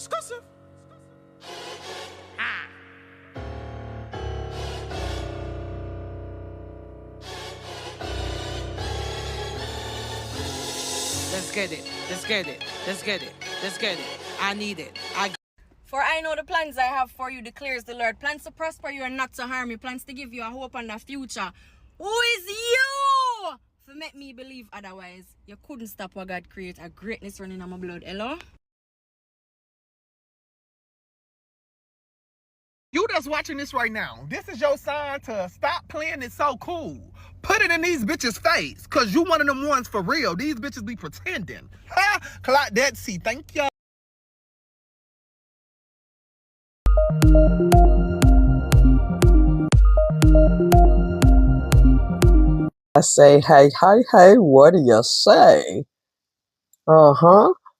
Let's get it. Let's get it. Let's get it. Let's get it. I need it. For I know the plans I have for you, declares the Lord. Plans to prosper you and not to harm you. Plans to give you a hope and a future. Who is you? To make me believe otherwise. You couldn't stop what God create. A greatness running on my blood. Hello? You that's watching this right now, this is your sign to stop playing it so cool. Put it in these bitches' face, cause you one of them ones for real. These bitches be pretending. Ha! Clock that C. Thank you. I say, hey, what do you say?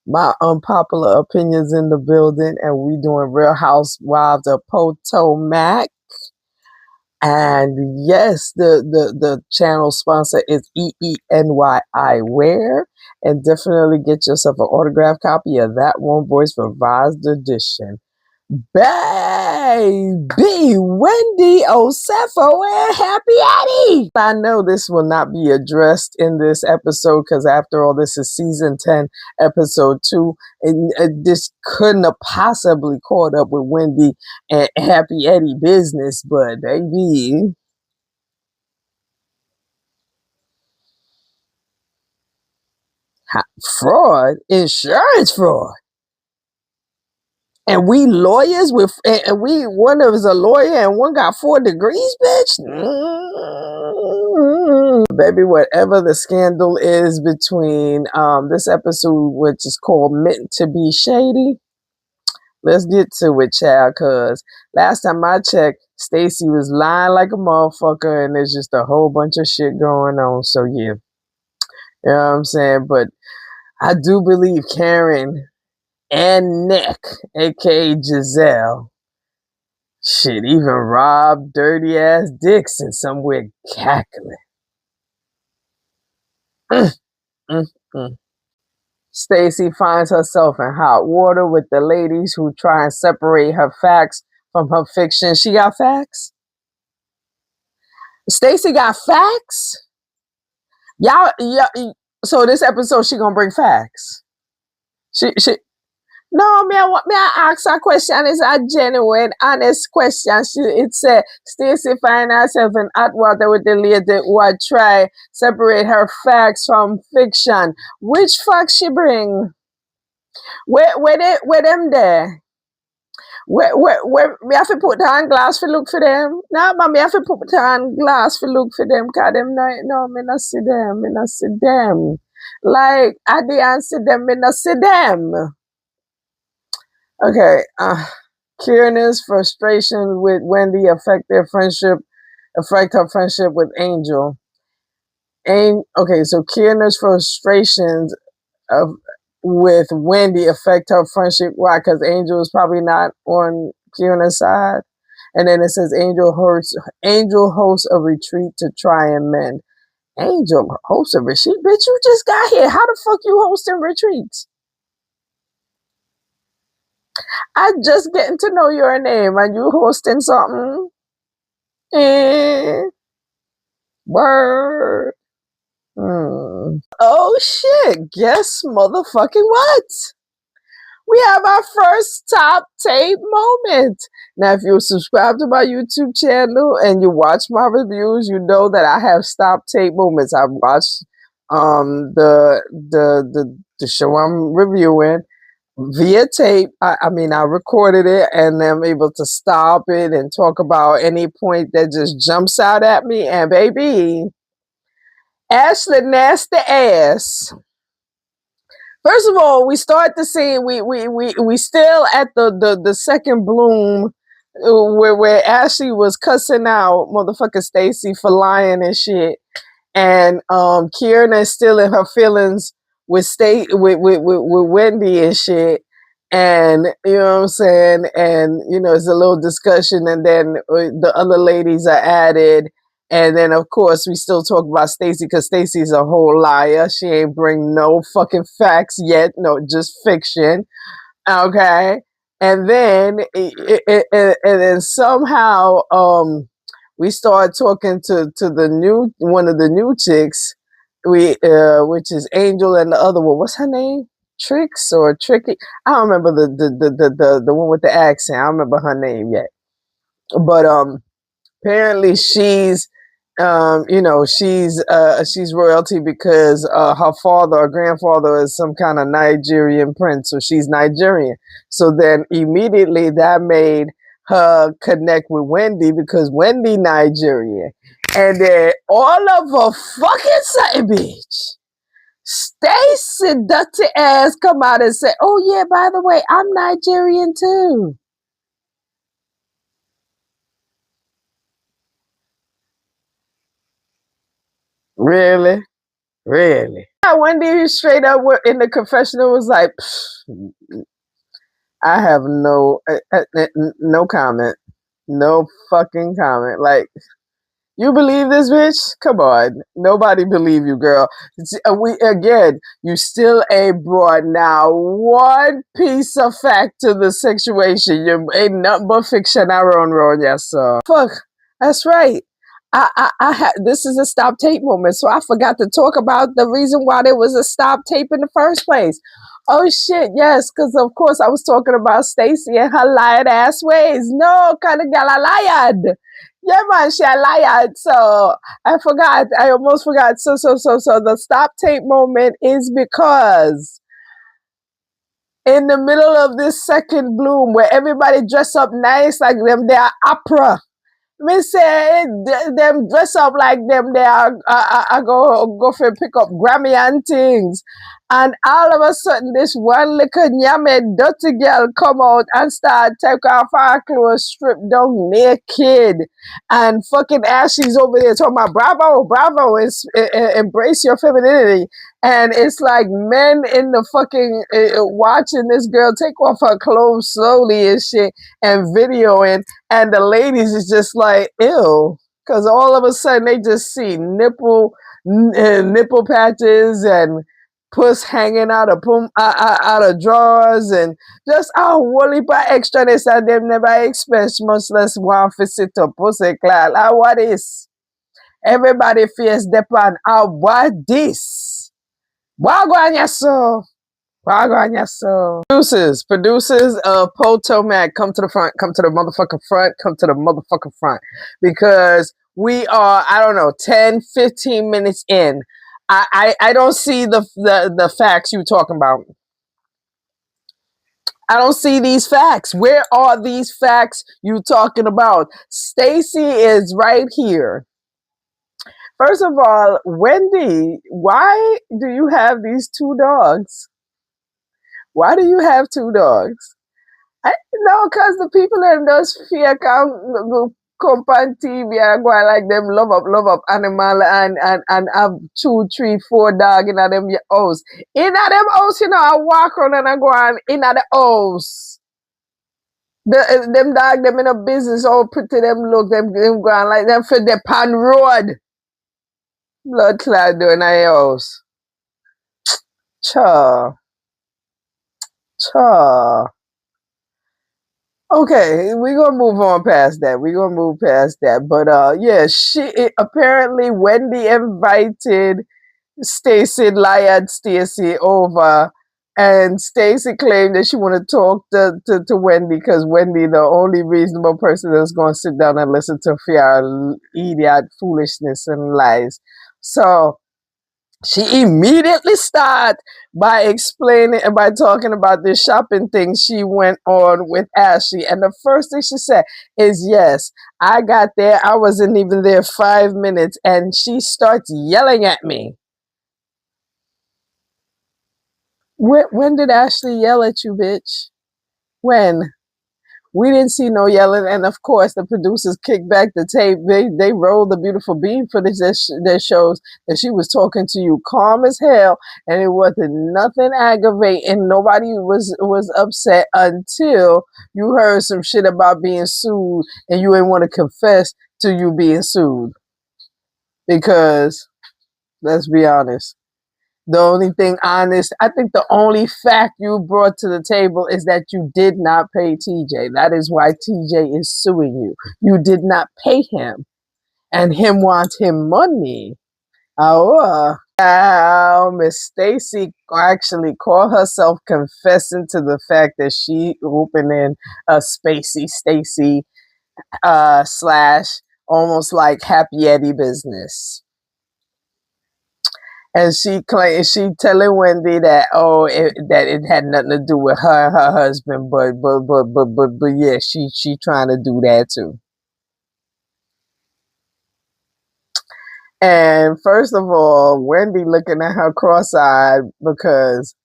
My unpopular opinions in the building, and we doing Real Housewives of Potomac. And yes, the channel sponsor is EENYI Wear. And definitely get yourself an autographed copy of that One Voice Revised Edition. Baby, Wendy, Osefo, and Happy Eddie. I know this will not be addressed in this episode because after all, this is season 10, episode 2. And this couldn't have possibly caught up with Wendy and Happy Eddie business, but baby. Fraud, insurance fraud. And we lawyers and one of us a lawyer and one got 4 degrees, bitch. Baby, whatever the scandal is between this episode, which is called Meant to Be Shady. Let's get to it, child, cause last time I checked, Stacey was lying like a motherfucker, and there's just a whole bunch of shit going on. So yeah. You know what I'm saying? But I do believe Karen and Nick, aka Giselle, shit, even Rob dirty ass Dixon somewhere cackling. Stacey finds herself in hot water with the ladies who try and separate her facts from her fiction. She got facts? Stacey got facts? Y'all, so this episode she gonna bring facts. No, may I ask a question? It's a genuine, honest question. It said, Stacey find herself in hot water with the lady who had tried separate her facts from fiction. Which facts she bring? Where them there? Where me have to put on glass for look for them? No, but me have to put on glass for look for them, cause them no, me not see them, me not see them. Like I didn't see them, me not see them. Okay, Kieran's frustration with Wendy affect her friendship with Angel. Okay, so Kieran's frustrations with Wendy affect her friendship. Why? Because Angel is probably not on Kieran's side. And then it says Angel hosts a retreat to try and mend. Angel hosts a retreat? Bitch, you just got here. How the fuck you hosting retreats? I'm just getting to know your name and you hosting something. Word. Oh shit, guess motherfucking what? We have our first top tape moment. Now, if you subscribe to my YouTube channel and you watch my reviews, you know that I have stop tape moments. I've watched the show I'm reviewing via tape. I recorded it and I'm able to stop it and talk about any point that just jumps out at me. And baby, Ashley nasty ass. First of all, we start to see we still at the second bloom where Ashley was cussing out motherfucking Stacey for lying and shit, and Kieran is still in her feelings with Wendy and shit, and you know what I'm saying, and you know it's a little discussion, and then the other ladies are added. And then, of course, we still talk about Stacey because Stacey's a whole liar. She ain't bring no fucking facts yet. No, just fiction. Okay. And then and then somehow we started talking to the new one of the new chicks, which is Angel, and the other one, what's her name? Trix or Tricky? I don't remember the one with the accent. I don't remember her name yet. But apparently she's she's royalty because her father or grandfather is some kind of Nigerian prince, so she's Nigerian. So then immediately that made her connect with Wendy because Wendy Nigerian. And then all of a fucking sudden, bitch, Stacy dirty ass come out and say, "Oh yeah, by the way, I'm Nigerian too." Really? Really? Yeah, Wendy straight up in the confessional was like, I have no comment. No fucking comment. Like, you believe this bitch? Come on. Nobody believe you, girl. You still ain't brought now one piece of fact to the situation. You ain't nothing but fiction around, yes, sir. Fuck. That's right. This is a stop tape moment, so I forgot to talk about the reason why there was a stop tape in the first place. Oh shit, yes, because of course I was talking about Stacy and her lied ass ways. No, kind of gal a lied. Yeah, man, she a lied. So I forgot. I almost forgot. So the stop tape moment is because in the middle of this second bloom where everybody dress up nice like them, they are opera. Me say them dress up like them. They are I go for pick up Grammy and things, and all of a sudden this one little nyame dirty girl come out and start take off her clothes, strip down naked, and fucking Ashley's over there talking about bravo, bravo, embrace your femininity. And it's like men in the fucking watching this girl take off her clothes slowly and shit and videoing, and the ladies is just like, ew, because all of a sudden they just see nipple patches and puss hanging out of out of drawers and just a whole heap of extraness that they've never experienced, much less one for sit up pussy clad. Like, what is? Everybody fears depend on what this? What go on, yes, sir? Producers of Potomac, come to the front, come to the motherfucking front, come to the motherfucking front. Because we are, I don't know, 10, 15 minutes in. I don't see the facts you talking about. I don't see these facts. Where are these facts you talking about? Stacy is right here. First of all, Wendy, why do you have these two dogs? Why do you have two dogs? I know, cause the people in those fear come on TV and go like them love up animal and have 2, 3, 4 dog in them house. In them house, I walk around and I go on in the house. Them dog them in a business all pretty them look them go on like them for the pan road. Blood clot doing a house. Cha. Okay, we're gonna move on past that. But yeah, apparently Wendy invited Stacy over, and Stacy claimed that she wanted to talk to Wendy because Wendy the only reasonable person that's gonna sit down and listen to fear idiot foolishness and lies. So she immediately started by talking about this shopping thing she went on with Ashley. And the first thing she said is, yes, I got there. I wasn't even there 5 minutes. And she starts yelling at me. When did Ashley yell at you, bitch? When? We didn't see no yelling, and of course, the producers kicked back the tape. They rolled the beautiful beam footage that shows that she was talking to you calm as hell, and it wasn't nothing aggravating. Nobody was upset until you heard some shit about being sued, and you didn't want to confess to you being sued. Because, let's be honest, The only thing honest, I think the only fact you brought to the table is that you did not pay TJ. That is why TJ is suing you. You did not pay him, and him want him money. Oh, Miss Stacy actually called herself confessing to the fact that she opening a Spacey Stacy slash almost like Happy Eddie business. And she telling Wendy that that it had nothing to do with her and her husband, but yeah, she trying to do that too. And first of all, Wendy looking at her cross-eyed because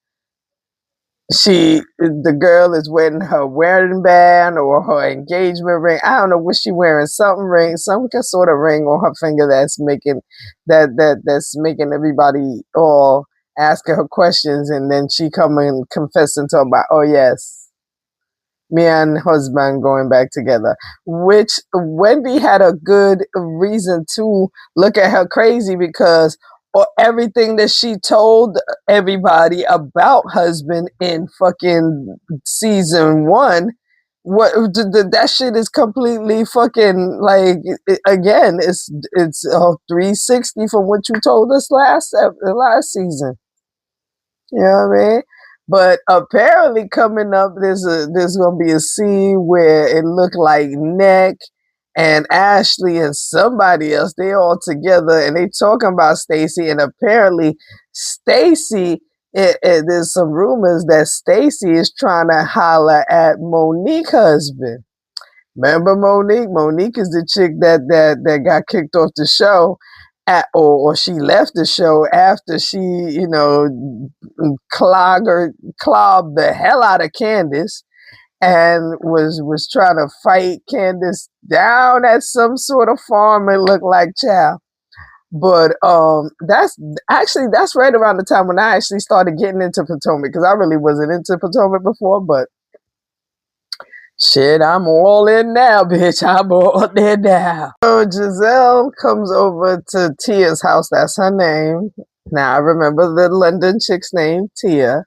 the girl is wearing her wedding band or her engagement ring. I don't know what she wearing. Something ring, some sort of ring on her finger that's making that's making everybody all asking her questions, and then she coming confessing to about, oh yes, me and husband going back together, which Wendy had a good reason to look at her crazy because everything that she told everybody about husband in fucking season 1, that shit is completely fucking like, again, it's 360 from what you told us last season. You know what I mean? But apparently coming up, there's gonna be a scene where it looked like Nick and Ashley and somebody else, they all together and they talking about Stacy, and apparently Stacy, there's some rumors that Stacy is trying to holler at Monique's husband. Remember Monique? Monique is the chick that got kicked off the show, or she left the show after she, clogged the hell out of Candace and was trying to fight Candace down at some sort of farm. It looked like, child. But that's right around the time when I actually started getting into Potomac, because I really wasn't into Potomac before, but shit, I'm all in now, bitch. I'm all in now. So Giselle comes over to Tia's house. That's her name. Now I remember the London chick's name, Tia.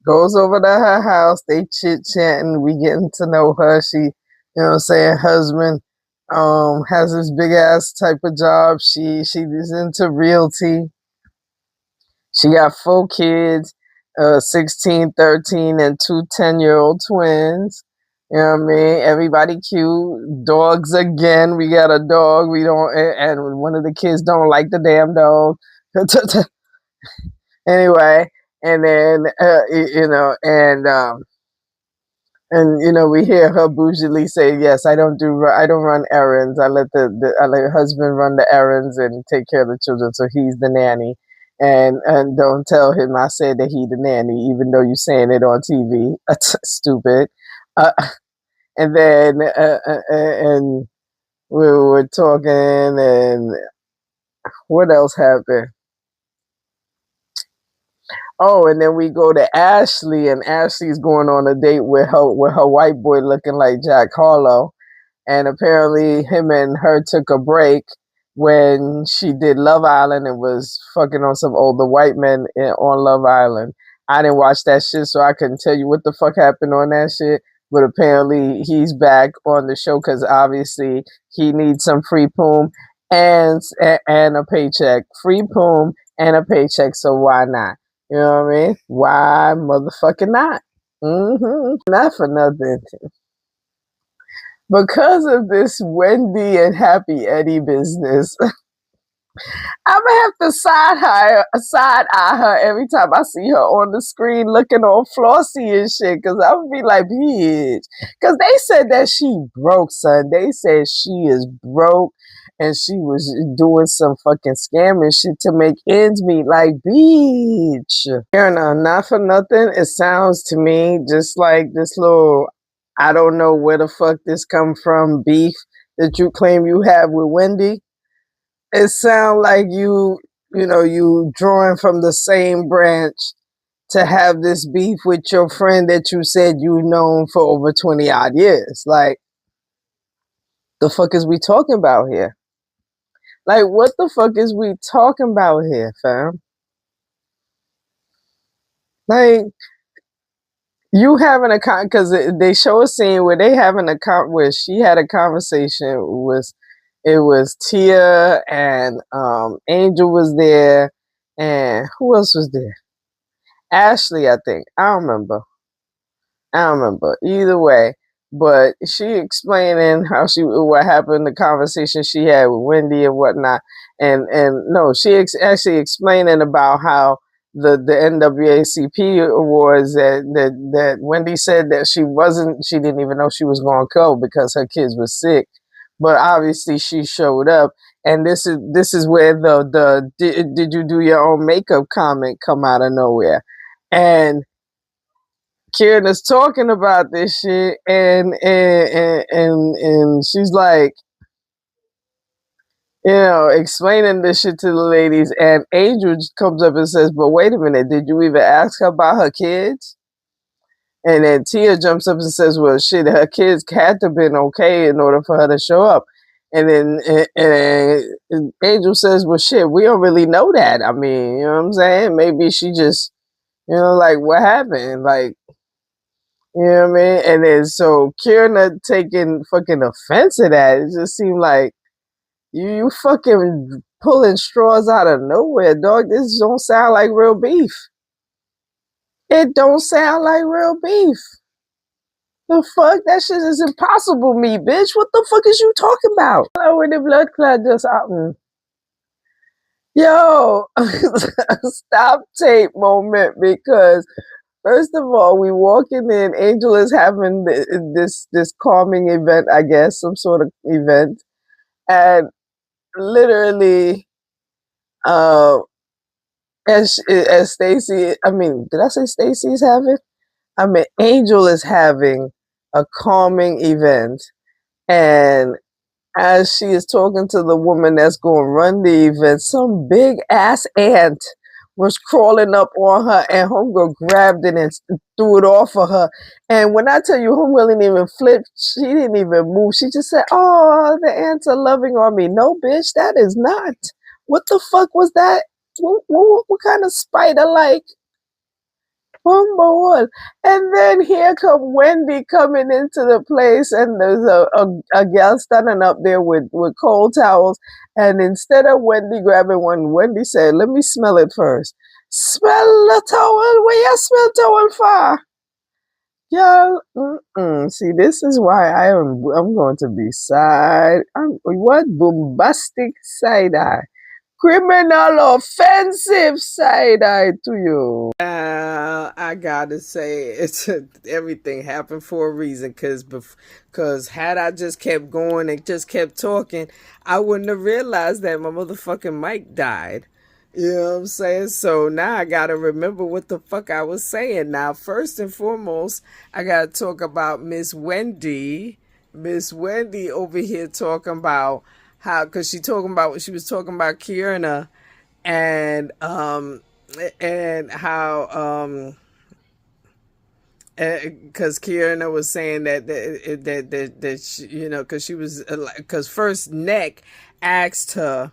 Goes over to her house. They chit-chatting. We getting to know her. She, husband has this big-ass type of job. She's into realty. She got 4 kids, 16, 13, and 2 10-year-old twins. You know what I mean? Everybody cute. Dogs again. We got a dog. We don't, and one of the kids don't like the damn dog. Anyway, and then we hear her bougily say, "Yes, I don't run errands. I let her husband run the errands and take care of the children. So he's the nanny." And don't tell him I said that he the nanny, even though you're saying it on TV. Stupid. And then and we were talking, and what else happened? Oh, and then we go to Ashley, and Ashley's going on a date with her white boy looking like Jack Harlow. And apparently him and her took a break when she did Love Island and was fucking on some older white men on Love Island. I didn't watch that shit, so I couldn't tell you what the fuck happened on that shit. But apparently he's back on the show because obviously he needs some free poom and a paycheck. Free poom and a paycheck, so why not? You know what I mean? Why motherfucking not? Not for nothing. Because of this Wendy and Happy Eddie business, I'm gonna have to side eye her every time I see her on the screen looking all flossy and shit. Cause I would be like, bitch. Cause they said that she broke, son. They said she is broke and she was doing some fucking scamming shit to make ends meet. Like, bitch. Not for nothing. It sounds to me just like this little, I don't know where the fuck this come from, beef that you claim you have with Wendy. It sounds like you drawing from the same branch to have this beef with your friend that you said you known for over 20 odd years. Like, the fuck is we talking about here? Like, what the fuck is we talking about here, fam? Like, you having a because they show a scene where they having a where she had a conversation with, it was Tia and Angel was there, and who else was there? Ashley, I think. I don't remember either way, but she explaining how what happened, the conversation she had with Wendy and whatnot, and no, she actually explaining about how the NAACP awards that Wendy said that she didn't even know she was going to go because her kids were sick, but obviously she showed up, and this is where the did you do your own makeup comment come out of nowhere, and Kieran is talking about this shit, and she's like, explaining this shit to the ladies, and Angel comes up and says, "But wait a minute, did you even ask her about her kids?" And then Tia jumps up and says, "Well, shit, her kids had to have been okay in order for her to show up." And then and Angel says, "Well, shit, we don't really know that. I mean, you know what I'm saying? Maybe she just, like, what happened? Like, you know what I mean?" And then so Kieran taking fucking offense to that. It just seemed like you fucking pulling straws out of nowhere, dog. This don't sound like real beef. It don't sound like real beef. The fuck? That shit is impossible meat, bitch. What the fuck is you talking about? Oh, when the blood clot just happened. Yo, stop tape moment, because first of all, we walking in. Angel is having this calming event, I guess, some sort of event, and literally, uh, as Stacy, I mean, did I say Stacy's having? I mean, Angel is having a calming event, and as she is talking to the woman that's going to run the event, some big ass ant was crawling up on her, and homegirl grabbed it and threw it off of her. And when I tell you, homegirl didn't even flip, she didn't even move. She just said, "Oh, the ants are loving on me." No, bitch, that is not. What the fuck was that? What kind of spider like? Oh my word. And then here come Wendy coming into the place, and there's a gal standing up there with cold towels. And instead of Wendy grabbing one, Wendy said, "Let me smell it first." Smell the towel? Where you smell towel for? Y'all, see, this is why I'm going to be what bombastic side eye. Criminal offensive side eye to you. I gotta say, it's everything happened for a reason. Cause had I just kept going and just kept talking, I wouldn't have realized that my motherfucking mic died. You know what I'm saying? So now I gotta remember what the fuck I was saying. Now, first and foremost, I gotta talk about Miss Wendy. Miss Wendy over here talking about how, cause she was talking about Kierna, and how because Kierna was saying that she, because she was because first Neck asked Wendy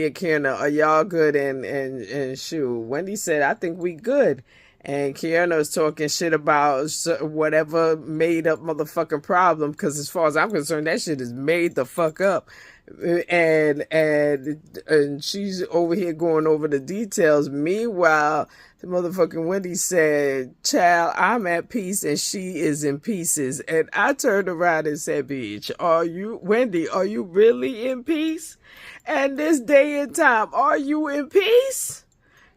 and Kierna, "Are y'all good?" And shoot, Wendy said, "I think we good." And Kierna was talking shit about whatever made up motherfucking problem, because as far as I'm concerned, that shit is made the fuck up. And she's over here going over the details. Meanwhile, the motherfucking Wendy said, "Child, I'm at peace and she is in pieces." And I turned around and said, "Bitch, Wendy, are you really in peace? And this day and time, are you in peace?"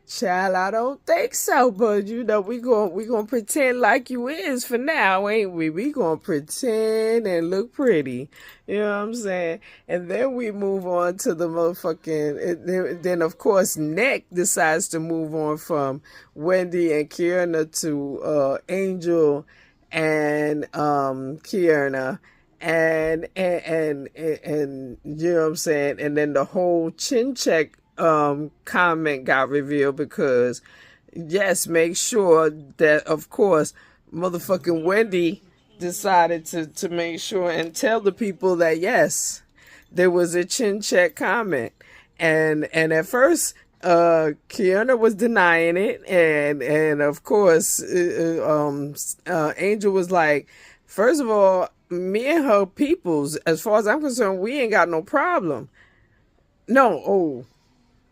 Child, I don't think so, but we gonna pretend like you is for now, ain't we? We gonna pretend and look pretty. You know what I'm saying? And then we move on to the motherfucking, then of course Neck decides to move on from Wendy and Kierna to Angel and Kierna. And you know what I'm saying? And then the whole chin check comment got revealed, because yes, make sure that of course motherfucking Wendy decided to make sure and tell the people that yes, there was a chin check comment. And at first Kiana was denying it, and of course, Angel was like, first of all, me and her peoples, as far as I'm concerned, we ain't got no problem. No, oh,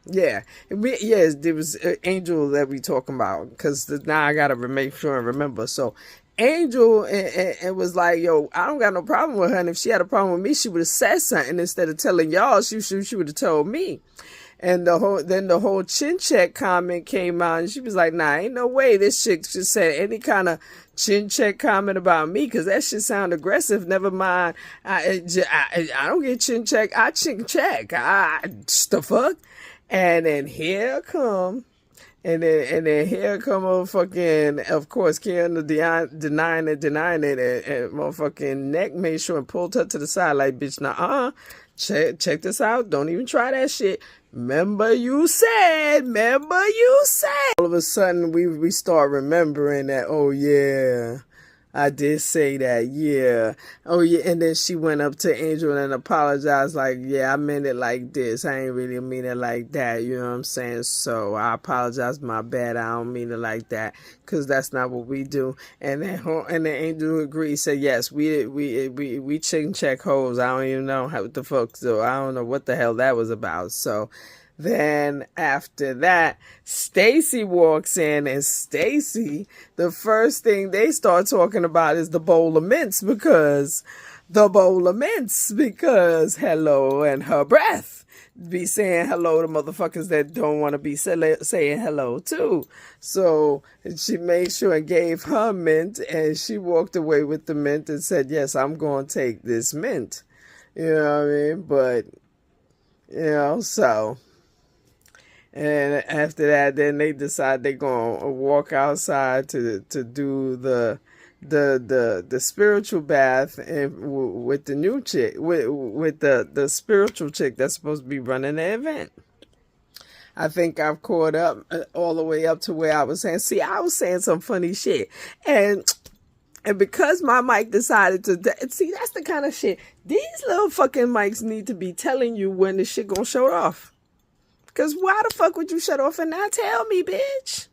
yeah, yes, there was Angel that we talking about, because now I gotta make sure and remember. So Angel and was like, yo, I don't got no problem with her, and if she had a problem with me, she would have said something instead of telling y'all. She would have told me. And the whole chin check comment came out, and she was like, nah, ain't no way this chick just said any kind of chin check comment about me, because that shit sound aggressive. Never mind, I don't get chin check, I chin check. The fuck? And then here come motherfucking, of course, Kiana denying it, and motherfucking Neck made sure and pulled her to the side like, bitch, nah, check this out. Don't even try that shit. Remember you said. All of a sudden, we start remembering that, oh, yeah, I did say that, yeah. Oh, yeah, and then she went up to Angel and apologized like, yeah, I meant it like this. I ain't really mean it like that, you know what I'm saying? So I apologize, my bad. I don't mean it like that, because that's not what we do. And then Angel agreed, said, yes, we chicken check hoes. I don't even know what the fuck, so I don't know what the hell that was about. So then after that, Stacy walks in, and Stacy, the first thing they start talking about is the bowl of mints, because hello, and her breath be saying hello to motherfuckers that don't want to be saying hello too. So she made sure and gave her mint, and she walked away with the mint and said, yes, I'm going to take this mint. You know what I mean? But, you know, so... And after that, then they decide they're gonna walk outside to do the spiritual bath and with the new chick, with the spiritual chick that's supposed to be running the event. I think I've caught up all the way up to where I was saying. See, I was saying some funny shit, and because my mic decided to see, that's the kind of shit these little fucking mics need to be telling you when the shit gonna show off. Because why the fuck would you shut off and not tell me, bitch?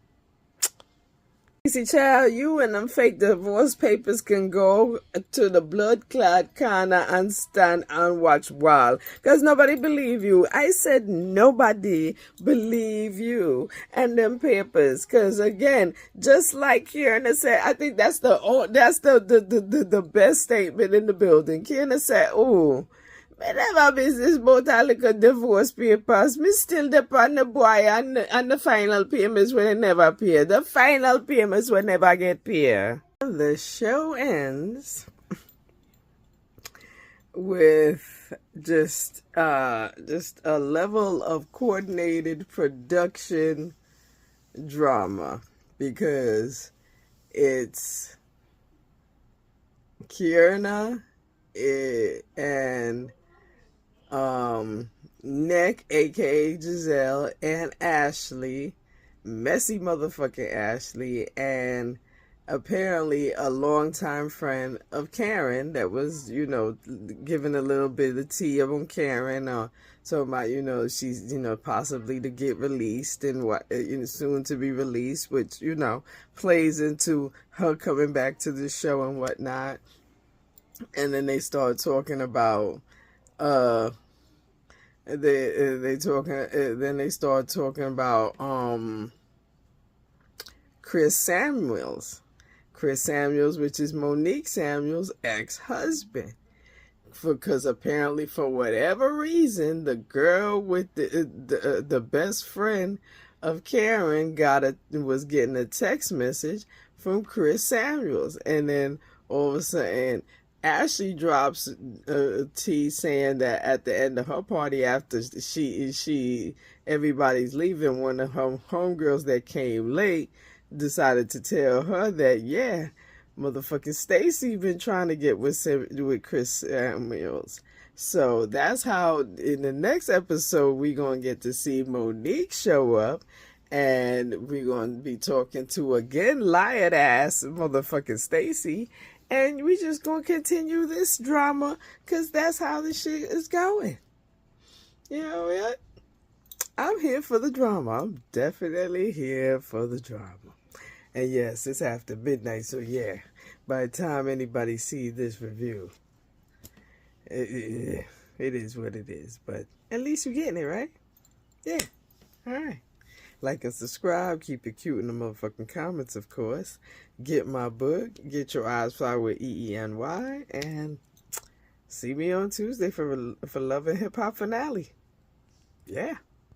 See, child, you and them fake divorce papers can go to the blood clot corner and stand and watch while. Because nobody believe you. I said nobody believe you and them papers. Because again, just like Kierna said, I think that's the best statement in the building. Kierna said, ooh, me never business about a little divorce papers. Me still depend on the boy and the final payments when they never pay. The final payments will never get paid. The show ends with just a level of coordinated production drama, because it's Kierna and Nick, aka Giselle, and Ashley, messy motherfucking Ashley, and apparently a longtime friend of Karen that was, you know, giving a little bit of tea on Karen, talking about, you know, she's, you know, possibly to get released and what, you know, soon to be released, which, you know, plays into her coming back to the show and whatnot. And then they start talking about then they start talking about Chris Samuels, which is Monique Samuels' ex-husband, because apparently for whatever reason the girl with the best friend of Karen was getting a text message from Chris Samuels, and then all of a sudden Ashley drops a tea saying that at the end of her party, after everybody's leaving, one of her homegirls that came late decided to tell her that, yeah, motherfucking Stacy been trying to get with Chris Samuels. So that's how in the next episode we're going to get to see Monique show up, and we're going to be talking to, again, liar ass motherfucking Stacy. And we just gonna continue this drama, because that's how this shit is going. You know what? I'm here for the drama. I'm definitely here for the drama. And yes, it's after midnight, so yeah, by the time anybody sees this review, it is what it is. But at least you're getting it, right? Yeah. All right. Like and subscribe. Keep it cute in the motherfucking comments, of course. Get my book. Get Your Eyes Fly with EENY. And see me on Tuesday for Love and Hip Hop finale. Yeah.